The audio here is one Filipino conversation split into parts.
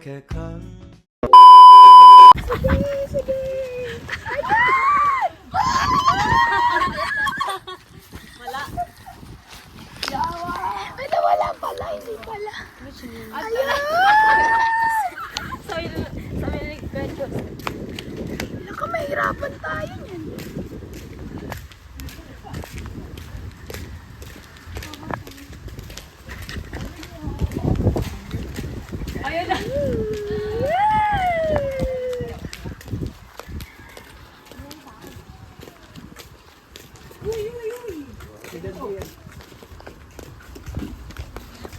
แค่ครั้ง Sige! Ayan! Yawa! Ay, nawala pala. Hindi pala. Ayan! Sabi ni Gwencho. Naku, mahirapan tayo niyan. Ayun na.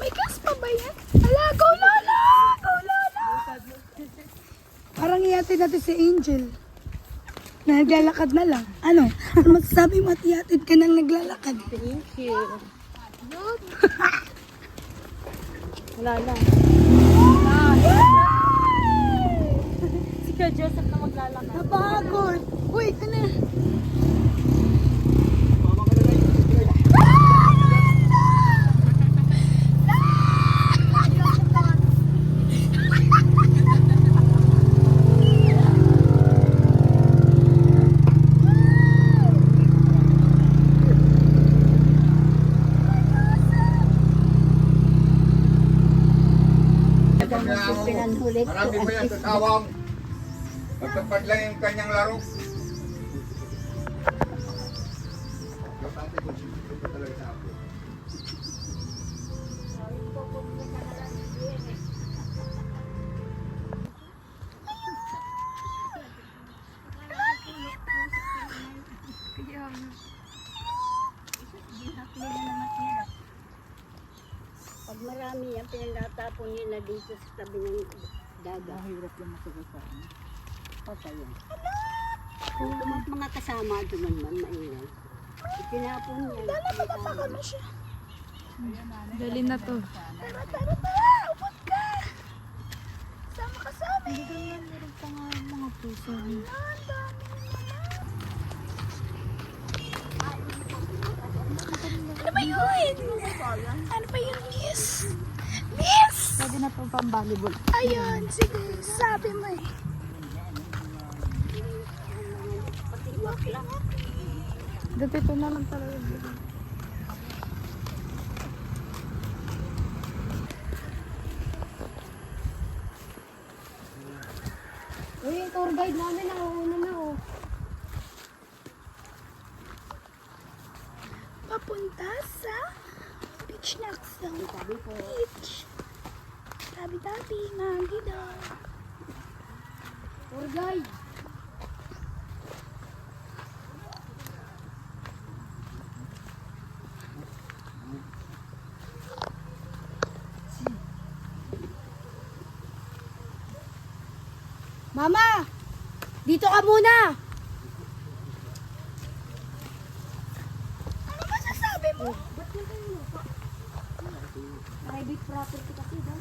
May gas pa ba yan? Ala, go Lola! Go Lola! Parang ihatid natin si Angel. Naglalakad na lang. Ano? Ano masasabi mo at ihatid ka nang naglalakad? Thank you. Wala lang. Si Kuya Joseph na maglalakad. Napagod! Uy, ito na. Marami pa yan sa sawang. Magtapad lang yung kanyang laro. Pag marami yan, pinagtatapon nila dito sa tabi ng dagat. Mahirap yung masugasan. Patay yan. Kung mga kasama doon man, maingay. Itinapon yan. Dala, matataka na siya. Dali na to. Tara, tara, tara! Upot ka! Sama ka sa amin! Meron pa nga mga puso. Ang dami naman. Ano ba yun? Ano ba yun, miss? Miss! Pwede na to pang volleyball. Ayun, sige, sabi mo eh. Dati ito na lang talaga. Uy, yung tour guide namin, nakuna na oh. Papunta sa beach na sa beach. Tabi-tabi, magi daw. Tour guide. Mama! Dito ka muna! Ano ba sasabi mo? Private property kasi daw.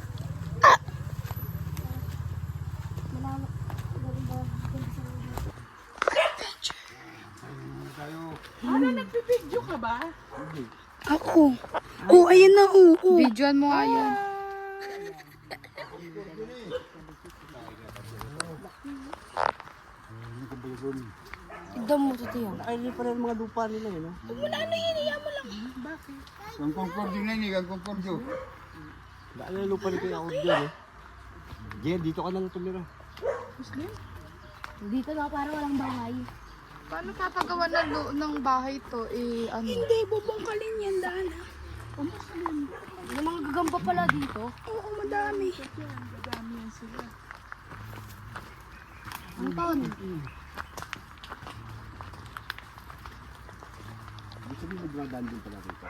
Ako. Oh, ayan na, oh. Videoan mo nga yun. Tignan mo, tatiyan. Ay, pa rin mga lupa nila yun. Huwag mo na ano, hiniya mo lang. Kung kumpurdo na yun, kung kumpurdo. Daan na lupa nila ako dyan eh. Jen, dito ka nang tumira. Dito na, parang walang bahay. Paano papagawa ng bahay to? Ano? Hindi, bubungkalin yan, Dana. Yung mga gagamba pala dito. Oo, madami. Anton. Dito din nagladaan din pala dito.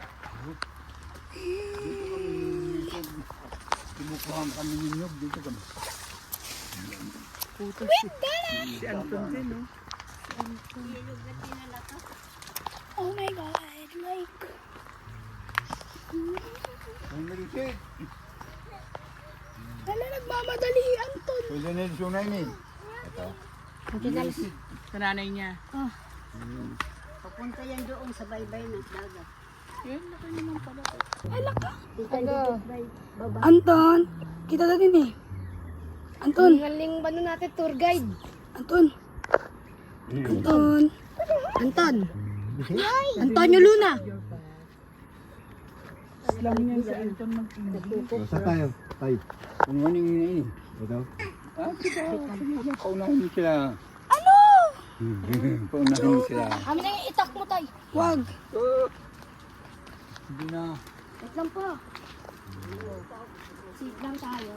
Kumukuha kami ng nyug dito kami. Wait, Dana! Si Anton din, no? Oh my God, like... Ay, malisit. Dala, nagmamadali, Anton. Pwede na yung sunay ni. Ito. Sa nanay niya. Papunta yan doon sa baybay ng dagat. Yun, laki naman pala. Ala ka. Dito yung baba. Anton, kita na din eh. Anton, Galing ano natin, tour guide. Anton. Anton. Anton. Antonio Luna. Sa tayo. Tayo. Kung ano yung ini. Ito. Paunahin sila. Ano? Paunahin sila. Kami na yung itak mo, tay. Wag. Hindi na. Wait lang po. Sit lang tayo.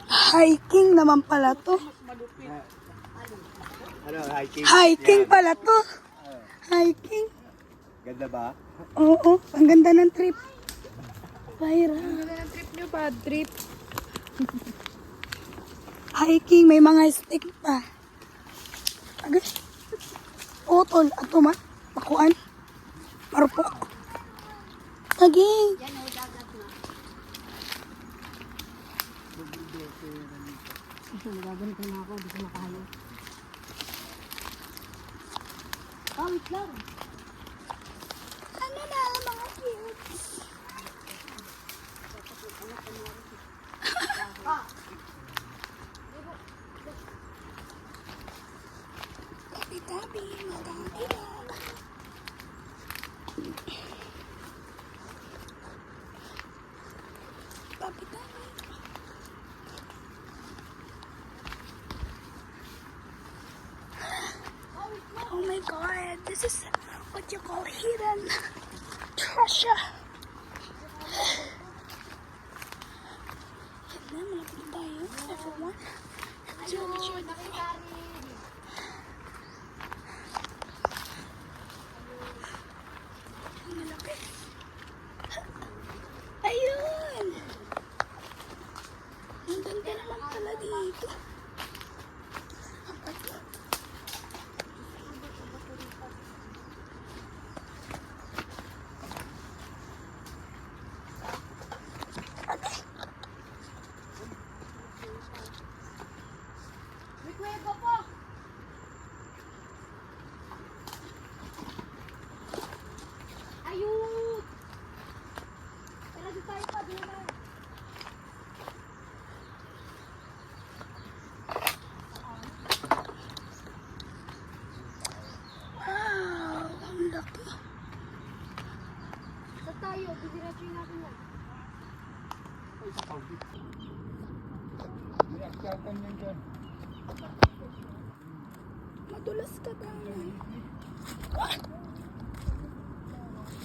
Hiking naman pala to. Ano, hiking? Hiking pala to. Hiking. Ganda ba? Oo, ang ganda ng trip. Bayra. Ano na trip nyo, bad trip? Hiking, may mga stick pa. Agad. Utol, ato ma. Pakuan. Marupok. Aging. Nagaganito na ako, di ko makahalo. Oh, wait lang. Ano na, mga cute. Tabi-tabi, madami na. Tabi-tabi. Oh my god, this is what you call hidden treasure. Yan na, malapit tayo, everyone. So, make sure that ang malaki. Ayun! Ang ganda naman pala dito. Ayun! Tara, di tayo pa, di na. Wow, ang laki. Sa tayo, didiretsuin natin yan. May akyatan yan dyan. Madulas ka tayo.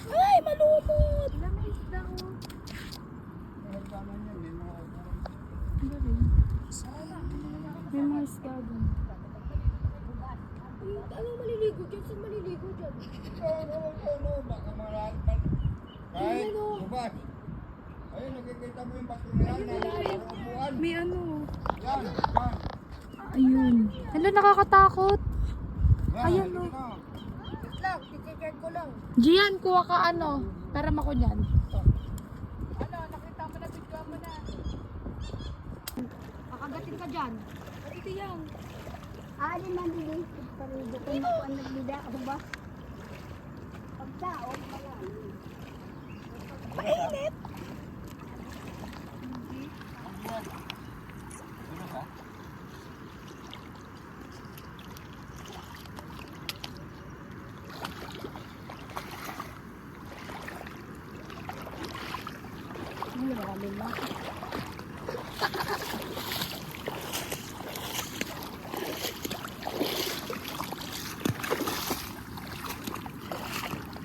Ay, malumot! Ilang may isda, oh. May akyatan yan. May mga May mga isda dun. Ano maliligo dyan? Saan maliligo dyan? ano, baka marami pa. Kahit, subas. Ayun, nakikita mo yung bato nila na upuan. May ano. Yan, yan. Ayun. Hello, nakakatakot. Yan, Ayan, halika no. na. Gian, kuha ka ano. Para mo ko niyan. Kakagatin ka dyan. Ito yan. Alin man din parido ko na kung nagbida ako ba? Pagkaon pala. Mainit!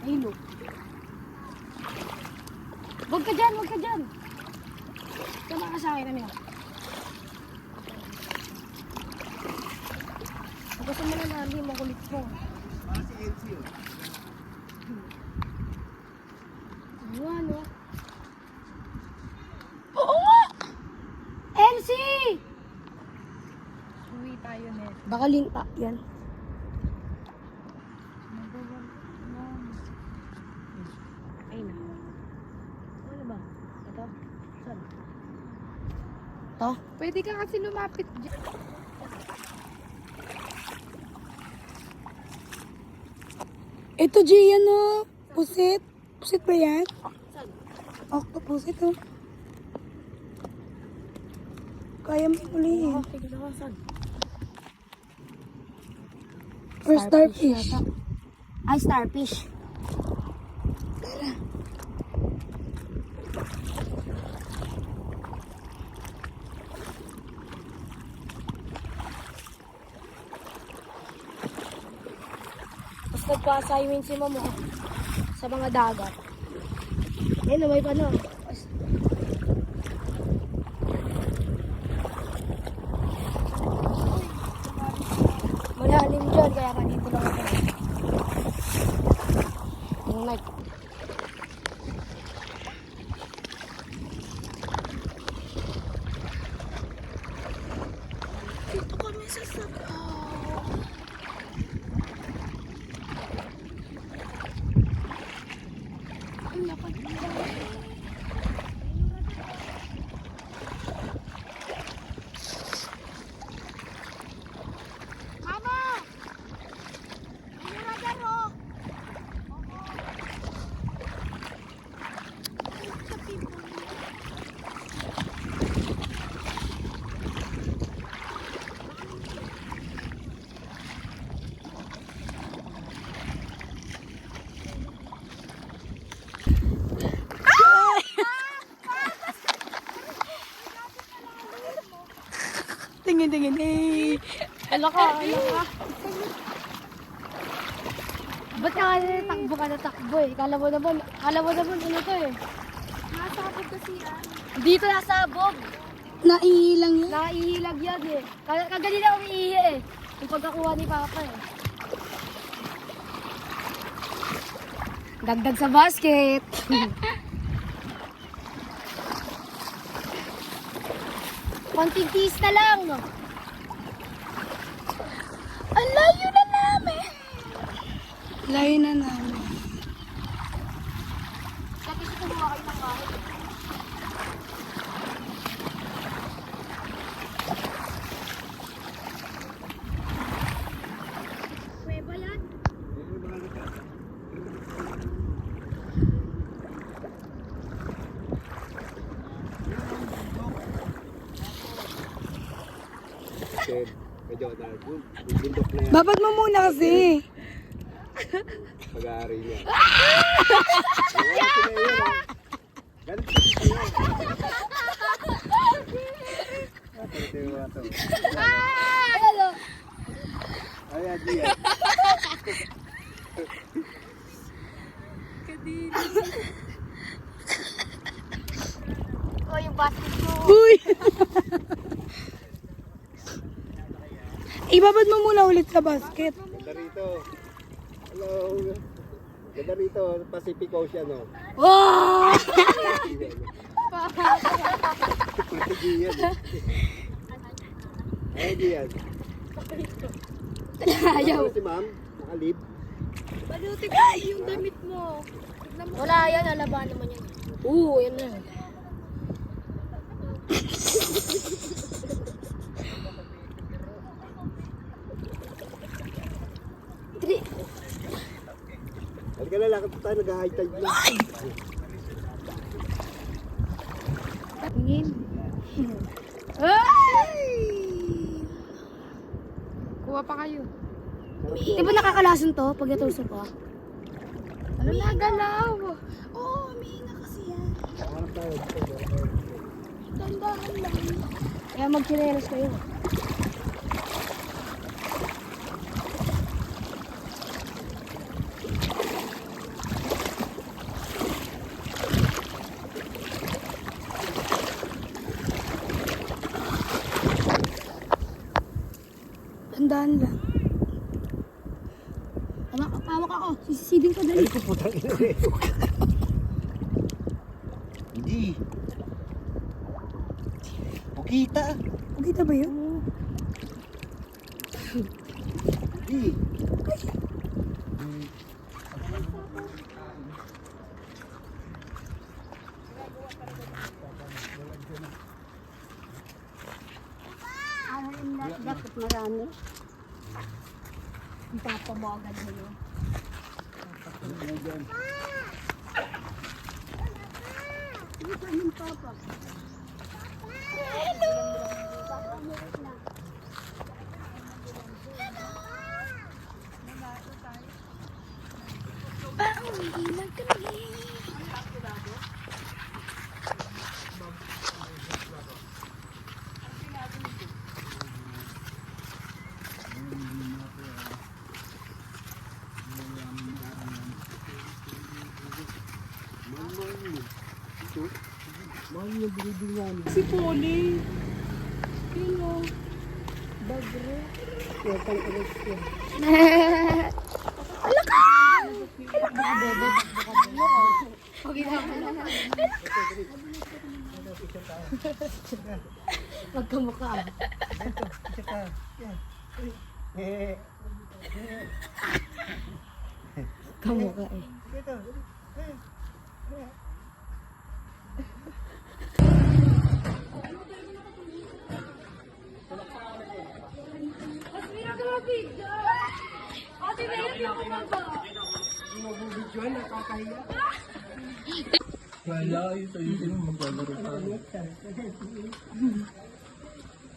Ayun, oh. Huwag ka dyan, huwag ka dyan. Tama ka sa akin, ano yun? Gusto mo na lalim, makulit mo. Ayan, oh. Oo nga! Elsie! Uwi tayo, Net. Baka linta yan. Ay na. Ano ba? Ito? Saan? To? Pwede ka kasi lumapit dyan. Ito, Gian, no? Pusit. Pusit ba yan? Octopus ito. Kaya mo ulihin. Tigil ako, saan? Or starfish. Ay, starfish. Tapos nagpa-assignment si mama sa mga dagat. Ayun, may pa na. Malalim dyan, kaya kanito lang ako. Yung night. Dito kami sa Sabaw. Ang lapad nila. Tingin, eh. Ala ka. Ba't ka takbo ka na takbo eh? Kala mo naman ano to eh. Nasabog kasi yan. Dito nasabog. Naihilang yan. Naihilag yan eh. Kaganina umiihi eh. Yung pagkakuha ni Papa eh. Dagdag sa basket. Konting tiis na lang. Ang layo na namin. Layo na namin. Kasi kumuha kayo ng kahit. Kuweba yan. Medyo bundok na yan. Babad mo muna kasi. Pag-aari niya. Ganit sa sisiyo. Ay, Adi yan. Oh, yung basket ko. Uy! Ibabad mo muna ulit sa basket. Ganda rito. Hello. Ganda rito. Pacific Ocean, no? Wow! Hindi yan. Ay, di yan. Ayaw. Ano si ma'am? Nakalib? Malutik yung damit mo. Wala yan, alaban naman yan. Oo, yan na. Halika na, lakad pa tayo. Nag-high tide na. Tingin. Ay! Kuha pa kayo. Di ba nakakalason to pag natusok ka? Ano nagalaw? Oo, umihinga kasi yan. Hanap tayo. Tandahan lang. Kaya magchinelas kayo. Tandahan lang. Pawak ako. Sisisidin ko dali. Ay, puputang ina rin. Hindi. Pukita. Pagkita ba yun? Hindi. Ano yung dapat marami? Ang papa mo agad mo. Si Polly. Yun o. Bagro. Welcome to this year. Magkamukha. Kamukha eh. Wala, ito yung maglalaro tayo.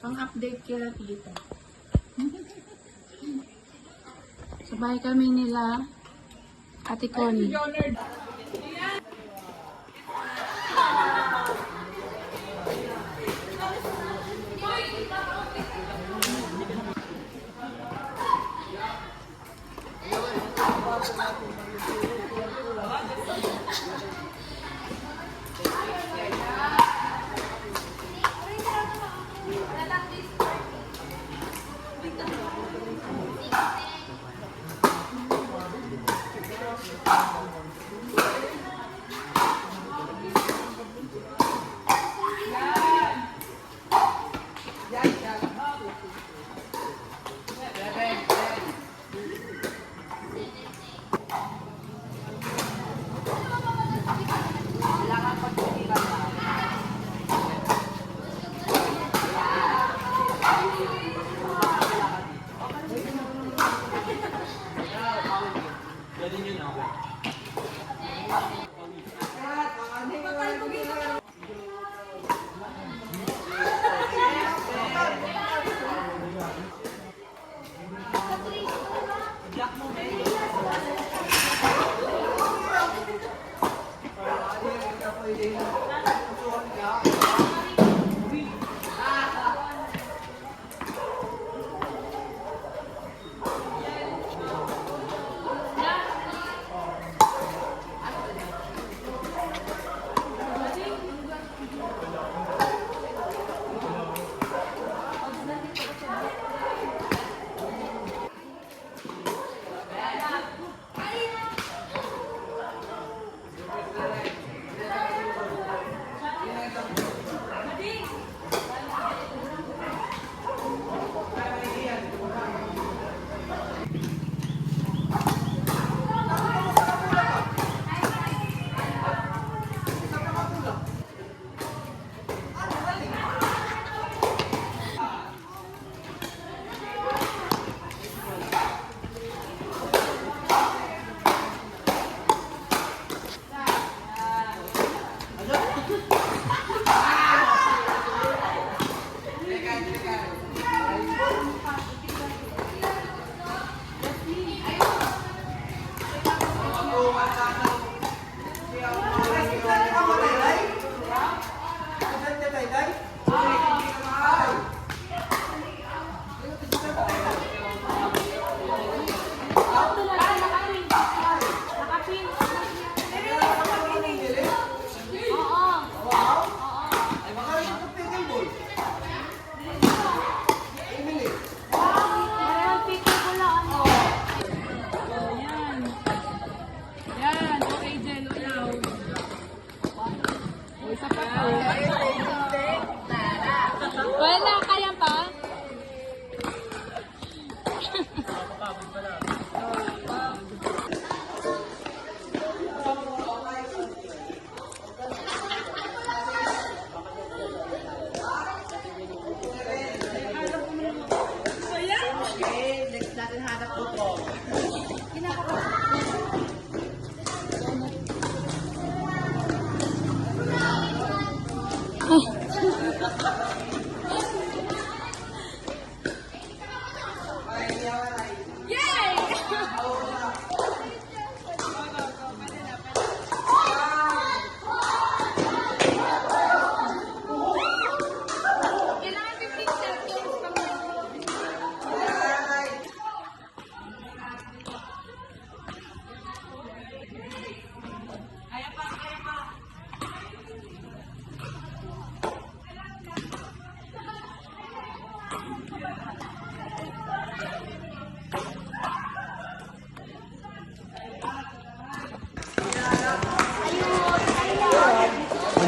Ang update kila tita. Sabay kami nila Ate Connie. Wala, kaya pa?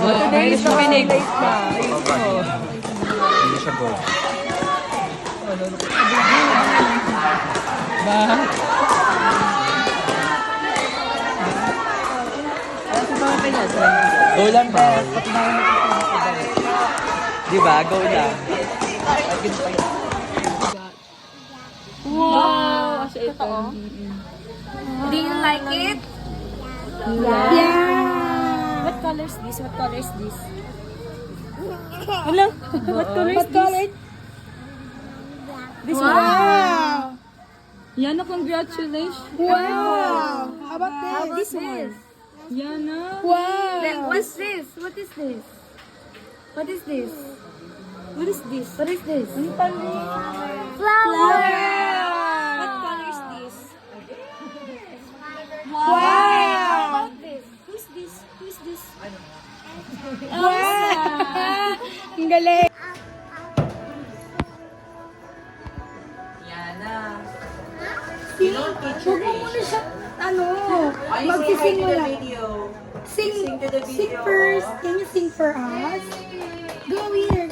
Today is the Phoenix. Hindi siya gold. Go lang ba? Di ba? Go lang. Wow! Totoo? Do you like it? Yeah! What color is this? What color is this? Hello? What color is this? This one. Wow! Yana, congratulations. Wow! How about How this? this one? Yana. Wow! What's this? What is this? What is this? What is this? What is this? Flower. What color is this? Wow! How about this? Who's this? Who's this? Wow! Ang galing! Sing, huwag mo muna siya, magsising mo lang. Sing first. Can you sing for us? Go here.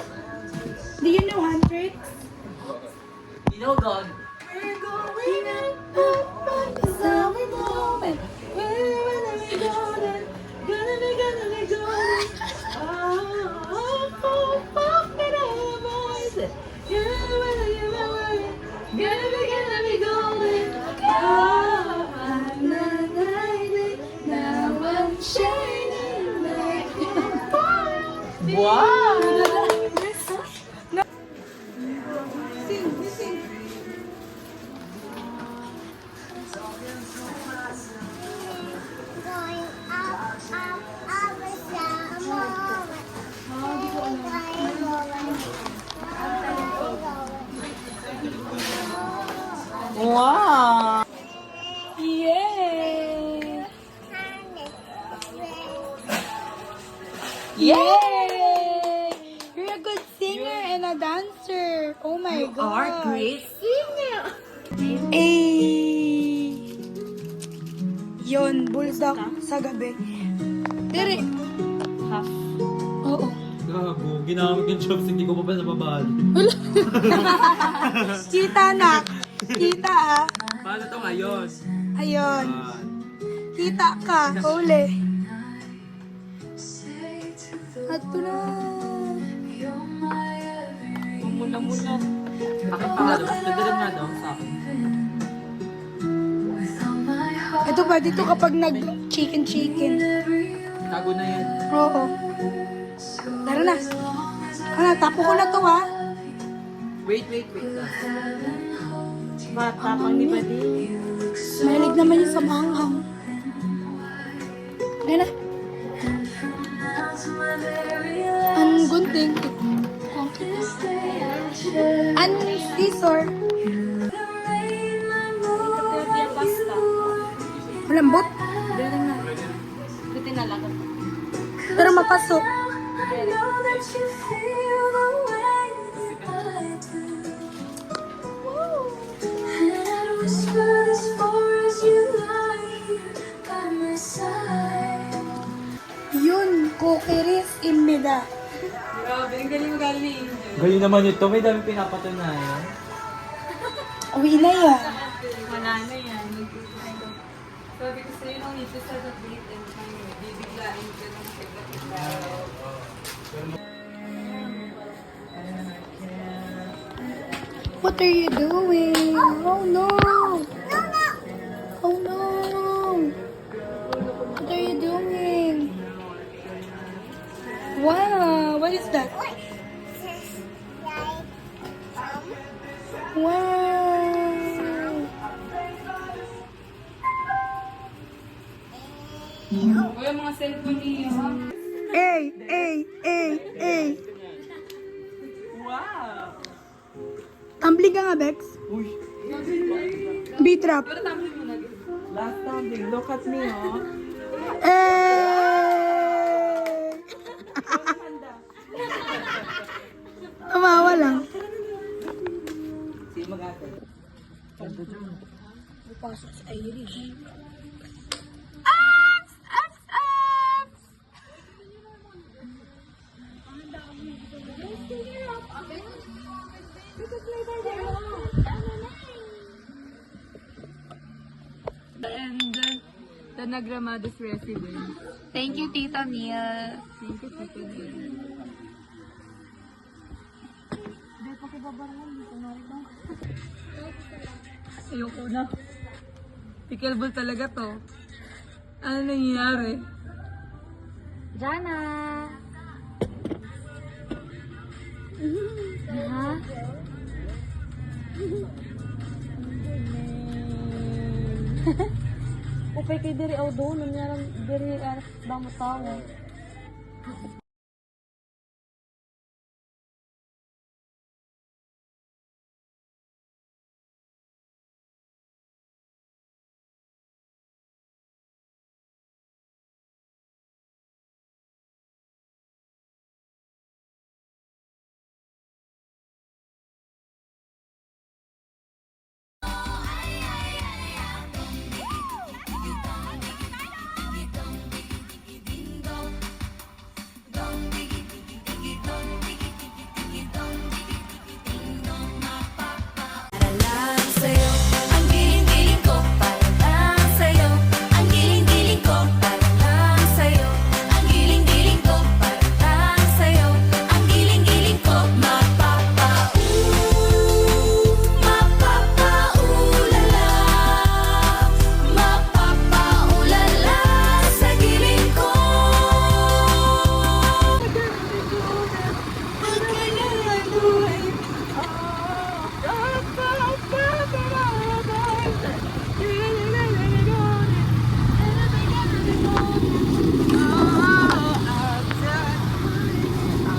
Do you know Huntrix? You know God. We're going up, cause now we know it. Wherever we go, then gonna be golden. Oh, it over. Gonna be golden. Oh, I'm not hiding. Now I'm shining like a fire. Wow! Sing, you sing. Going up, with the moment. Wow! Yay! Yay! You're a good singer and a dancer. Oh my God. great. Eh. Yun, bulldog sa gabi. Dire. Half. Oo. Gago, ginamit yung chopstick, hindi ko pa nababali. Kita na. Kita ah. Paano to ngayon? Ayun. Kita ka. Uli. Ato na. Muna. Bakit pa nga daw? Nagdagan nga daw sa akin. Ito ba dito kapag nag-chicken. Gago na yan. Oo. Tara na. Tapo ko na to ha. Wait lang. Matapang ni Badi. Mahilig naman yung sa maanghang. Ayan na. Ang gunting. Ang scissor. Pasta. Malambot. Galing na. Buti na lang. Pero mapasok. Yun, kukiris imida. Grabe, ang galing. Galing naman ito, may dami pinapatunayan. Uwi na yan. Wala na yan. Sabi ko sa'yo, nung ito sa date and bibiglain ka ng What are you doing? Oh no! Oh no! What are you doing? Wow! What is that? Wow! O yung mga cellphone niyo, ha? Ay! Ay! Ay! Ay! Wow! Tumbling ka nga, Bex. Uy! B-trap. Pero tumbling mo na. Last tumbling. Look at me, oh. Ay! Tumawa lang. Sige, mag-ate. Pasok sa Irish. And the Nagramados residence. Thank you, Tita Mia. Thank you, Tita Mia. Ayoko na. Pickleball talaga to. Ano nangyayari? Jana! Ha? Upay kay diri aw do, nangyarang diri aras ba mo tawo.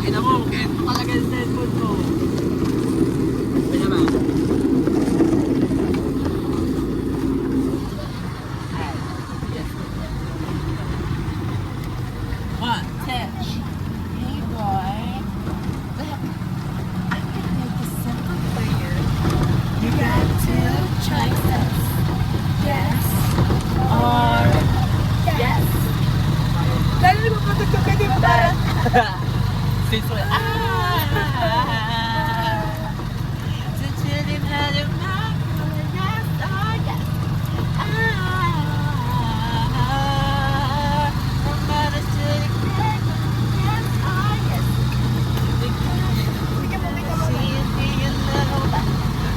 Ina mo, ito talaga yung cellphone mo. Kaya ba? One, touch. Hey boy. Look, I'm gonna make this simple for you. You got two choices. Yes or yes. Dahil mo patugtog ka di ba para? Since when since you didn't have your mouth, yes or yes. I'm gonna say yes or yes. See you being little back.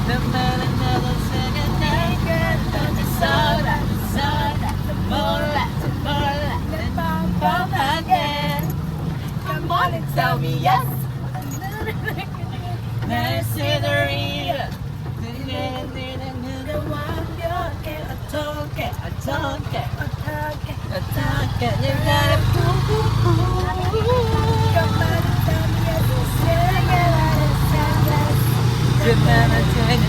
No matter another second night, girl, don't you soda, soda, more, then pump again. Come on and tell me yes. Let's see the reader. I don't care. You gotta come on and tell me yes. You're gonna take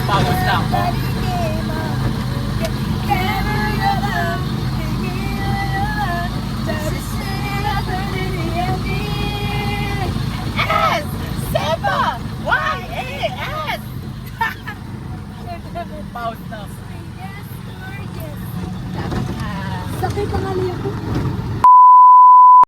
Pagod na ako. out na. Yes, Lord, yes. Tara na. Sakay pangalan ako.